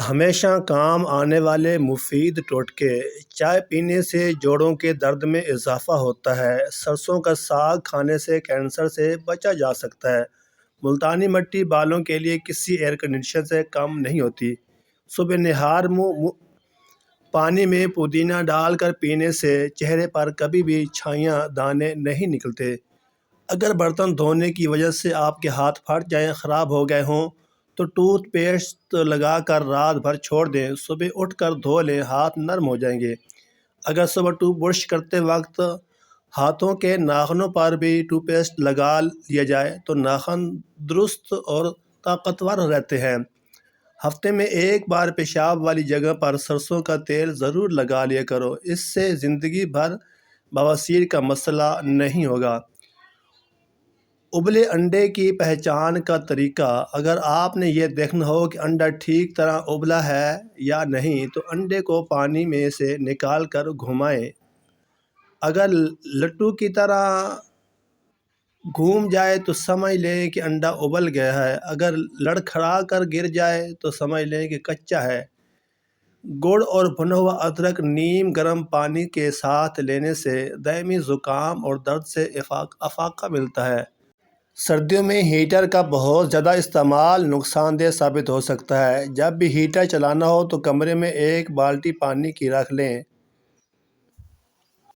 ہمیشہ کام آنے والے مفید ٹوٹکے۔ چائے پینے سے جوڑوں کے درد میں اضافہ ہوتا ہے۔ سرسوں کا ساگ کھانے سے کینسر سے بچا جا سکتا ہے۔ ملتانی مٹی بالوں کے لیے کسی ایئر کنڈیشنر سے کم نہیں ہوتی۔ صبح نہار پانی میں پودینہ ڈال کر پینے سے چہرے پر کبھی بھی چھائیاں دانے نہیں نکلتے۔ اگر برتن دھونے کی وجہ سے آپ کے ہاتھ پھٹ جائیں، خراب ہو گئے ہوں تو ٹوتھ پیسٹ لگا کر رات بھر چھوڑ دیں، صبح اٹھ کر دھو لیں، ہاتھ نرم ہو جائیں گے۔ اگر صبح ٹوتھ برش کرتے وقت ہاتھوں کے ناخنوں پر بھی ٹوتھ پیسٹ لگا لیا جائے تو ناخن درست اور طاقتور رہتے ہیں۔ ہفتے میں ایک بار پیشاب والی جگہ پر سرسوں کا تیل ضرور لگا لیا کرو، اس سے زندگی بھر بواسیر کا مسئلہ نہیں ہوگا۔ ابلے انڈے کی پہچان کا طریقہ۔ اگر آپ نے یہ دیکھنا ہو کہ انڈا ٹھیک طرح ابلا ہے یا نہیں تو انڈے کو پانی میں سے نکال کر گھمائیں۔ اگر لٹو کی طرح گھوم جائے تو سمجھ لیں کہ انڈا ابل گیا ہے، اگر لڑکھڑا کر گر جائے تو سمجھ لیں کہ کچا ہے۔ گڑ اور بھنا ہوا ادرک نیم گرم پانی کے ساتھ لینے سے دائمی زکام اور درد سے افاقہ ملتا ہے۔ سردیوں میں ہیٹر کا بہت زیادہ استعمال نقصان دہ ثابت ہو سکتا ہے۔ جب بھی ہیٹر چلانا ہو تو کمرے میں ایک بالٹی پانی کی رکھ لیں